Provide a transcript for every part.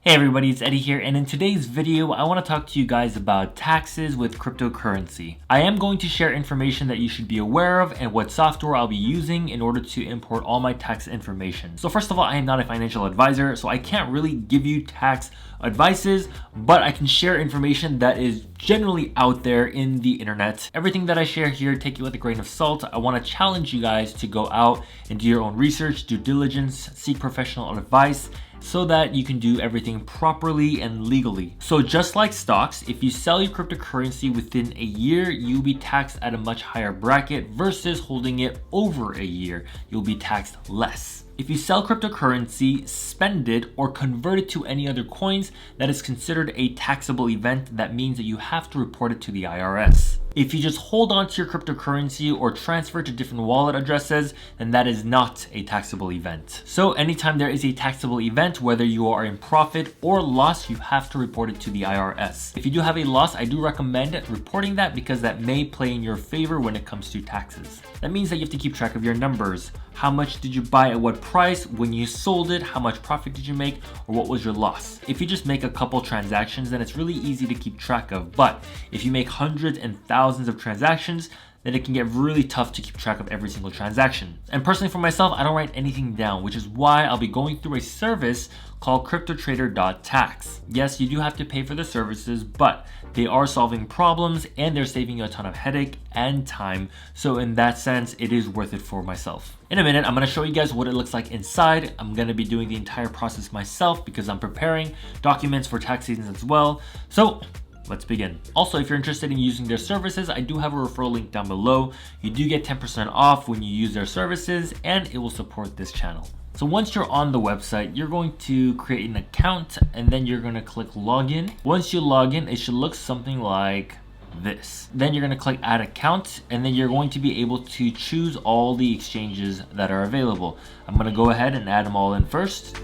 Hey everybody, it's Eddie here, and in today's video, I want to talk to you guys about taxes with cryptocurrency. I am going to share information that you should be aware of and what software I'll be using in order to import all my tax information. So first of all, I am not a financial advisor, so I can't really give you tax advices, but I can share information that is generally out there in the internet. Everything that I share here, take it with a grain of salt. I want to challenge you guys to go out and do your own research, due diligence, seek professional advice, so that you can do everything properly and legally. So just like stocks, if you sell your cryptocurrency within a year, you'll be taxed at a much higher bracket versus holding it over a year. You'll be taxed less. If you sell cryptocurrency, spend it, or convert it to any other coins, that is considered a taxable event. That means that you have to report it to the IRS. If you just hold on to your cryptocurrency or transfer to different wallet addresses, then that is not a taxable event. So anytime there is a taxable event, whether you are in profit or loss, you have to report it to the IRS. If you do have a loss, I do recommend reporting that because that may play in your favor when it comes to taxes. That means that you have to keep track of your numbers. How much did you buy at what price? When you sold it, how much profit did you make? Or what was your loss? If you just make a couple transactions, then it's really easy to keep track of. But if you make hundreds and thousands of transactions, then it can get really tough to keep track of every single transaction. And personally for myself, I don't write anything down, which is why I'll be going through a service called Cryptotrader.tax. Yes, you do have to pay for the services, but they are solving problems and they're saving you a ton of headache and time. So in that sense, it is worth it for myself. In a minute, I'm gonna show you guys what it looks like inside. I'm gonna be doing the entire process myself because I'm preparing documents for tax season as well. So let's begin. Also, if you're interested in using their services, I do have a referral link down below. You do get 10% off when you use their services and it will support this channel. So once you're on the website, you're going to create an account and then you're going to click login. Once you log in, it should look something like this. Then you're going to click add account and then you're going to be able to choose all the exchanges that are available. I'm going to go ahead and add them all in first.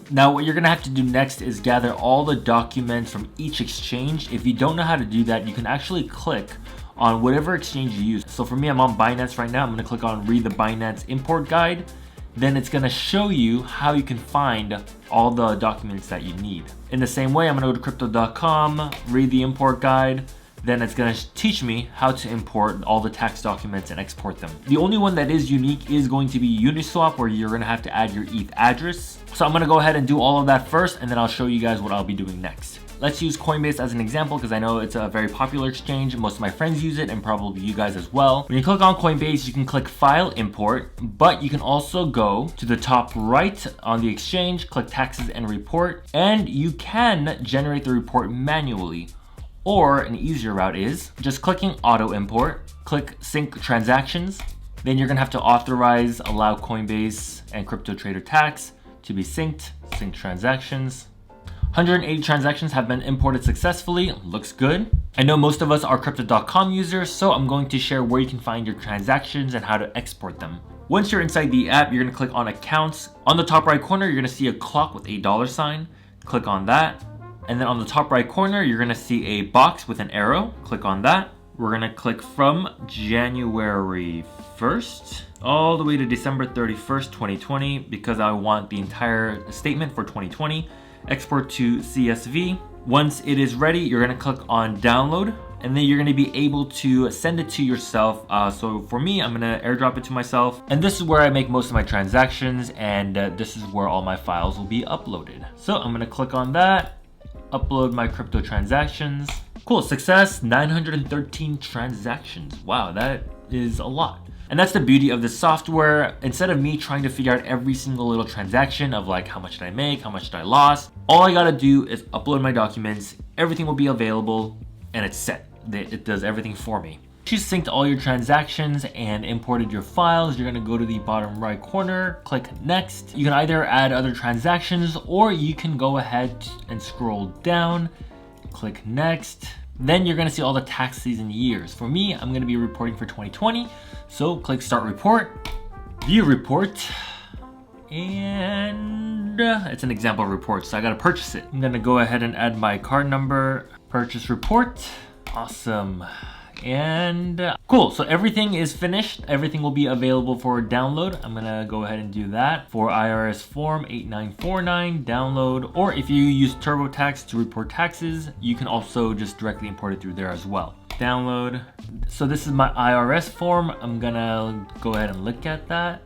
Now what you're gonna have to do next is gather all the documents from each exchange. If you don't know how to do that, you can actually click on whatever exchange you use. So for me, I'm on Binance right now. I'm gonna click on read the Binance import guide. Then it's gonna show you how you can find all the documents that you need. In the same way, I'm gonna go to crypto.com, read the import guide. Then it's gonna teach me how to import all the tax documents and export them. The only one that is unique is going to be Uniswap, where you're gonna have to add your ETH address. So I'm gonna go ahead and do all of that first, and then I'll show you guys what I'll be doing next. Let's use Coinbase as an example because I know it's a very popular exchange. Most of my friends use it and probably you guys as well. When you click on Coinbase, you can click File Import, but you can also go to the top right on the exchange, click Taxes and Report, and you can generate the report manually. Or an easier route is just clicking Auto Import, click Sync Transactions. Then you're gonna have to authorize allow Coinbase and Cryptotrader.tax to be synced, sync transactions. 180 transactions have been imported successfully, looks good. I know most of us are Crypto.com users, so I'm going to share where you can find your transactions and how to export them. Once you're inside the app, you're gonna click on Accounts. On the top right corner, you're gonna see a clock with a $sign. Click on that. And then on the top right corner, you're gonna see a box with an arrow. Click on that. We're gonna click from January 1st all the way to December 31st, 2020, because I want the entire statement for 2020. Export to CSV. Once it is ready, you're gonna click on download, and then you're gonna be able to send it to yourself. So for me, I'm gonna airdrop it to myself. And this is where I make most of my transactions, and this is where all my files will be uploaded. So I'm gonna click on that. Upload my crypto transactions. Cool, success, 913 transactions. Wow, that is a lot. And that's the beauty of this software. Instead of me trying to figure out every single little transaction of like, how much did I make? How much did I lose? All I gotta do is upload my documents. Everything will be available and it's set. It does everything for me. Once you synced all your transactions and imported your files, you're gonna go to the bottom right corner, click next. You can either add other transactions or you can go ahead and scroll down, click next. Then you're gonna see all the tax season years. For me, I'm gonna be reporting for 2020. So click Start Report, View Report, and it's an example report, so I gotta purchase it. I'm gonna go ahead and add my card number, purchase report. Awesome. And cool, so everything is finished. Everything will be available for download. I'm gonna go ahead and do that for IRS form 8949 download, or if you use TurboTax to report taxes, you can also just directly import it through there as well. Download. So this is my IRS form. I'm gonna go ahead and look at that.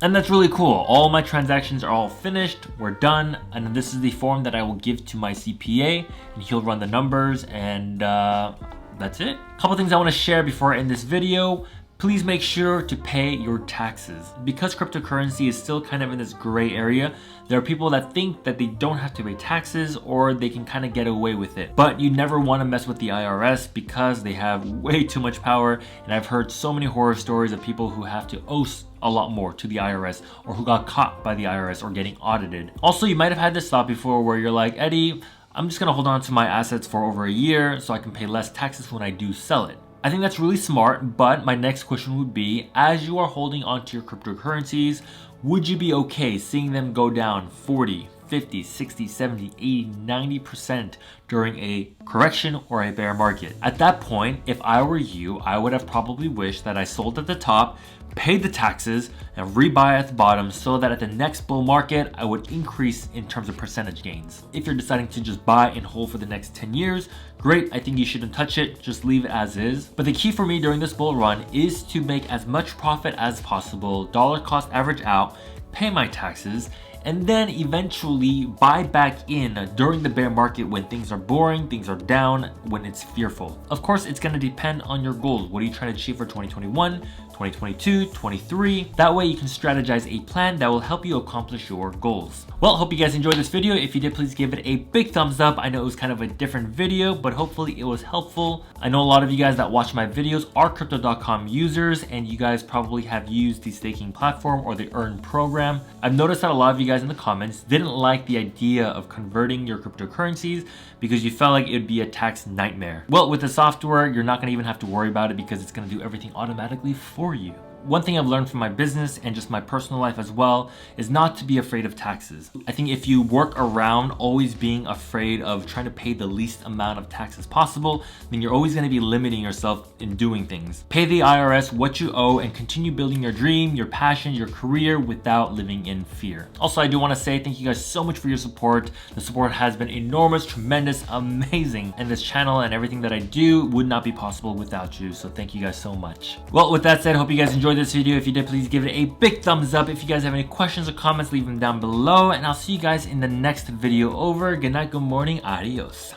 And that's really cool. All my transactions are all finished, we're done, and this is the form that I will give to my CPA, and he'll run the numbers, and that's it. A couple things I want to share before I end this video. Please make sure to pay your taxes. Because cryptocurrency is still kind of in this gray area, there are people that think that they don't have to pay taxes or they can kind of get away with it. But you never want to mess with the IRS because they have way too much power. And I've heard so many horror stories of people who have to owe a lot more to the IRS, or who got caught by the IRS or getting audited. Also, you might have had this thought before where you're like, Eddie, I'm just gonna hold on to my assets for over a year so I can pay less taxes when I do sell it. I think that's really smart, but my next question would be, as you are holding onto your cryptocurrencies, would you be okay seeing them go down 40, 50, 60, 70, 80, 90% during a correction or a bear market? At that point, if I were you, I would have probably wished that I sold at the top, paid the taxes, and rebuy at the bottom so that at the next bull market, I would increase in terms of percentage gains. If you're deciding to just buy and hold for the next 10 years, great, I think you shouldn't touch it, just leave it as is. But the key for me during this bull run is to make as much profit as possible, dollar cost average out, pay my taxes, and then eventually buy back in during the bear market when things are boring, things are down, when it's fearful. Of course, it's gonna depend on your goals. What are you trying to achieve for 2021, 2022, 23? That way you can strategize a plan that will help you accomplish your goals. Well, hope you guys enjoyed this video. If you did, please give it a big thumbs up. I know it was kind of a different video, but hopefully it was helpful. I know a lot of you guys that watch my videos are Crypto.com users, and you guys probably have used the staking platform or the Earn program. I've noticed that a lot of you guys in the comments didn't like the idea of converting your cryptocurrencies because you felt like it would be a tax nightmare. Well, with the software, you're not gonna even have to worry about it because it's gonna do everything automatically for you. One thing I've learned from my business and just my personal life as well is not to be afraid of taxes. I think if you work around always being afraid of trying to pay the least amount of taxes possible, then you're always going to be limiting yourself in doing things. Pay the IRS what you owe and continue building your dream, your passion, your career without living in fear. Also, I do want to say thank you guys so much for your support. The support has been enormous, tremendous, amazing, and this channel and everything that I do would not be possible without you. So thank you guys so much. Well, with that said, hope you guys enjoyed this video. If you did, please give it a big thumbs up. If you guys have any questions or comments, leave them down below, and I'll see you guys in the next video. Over. Good night, good morning, adios.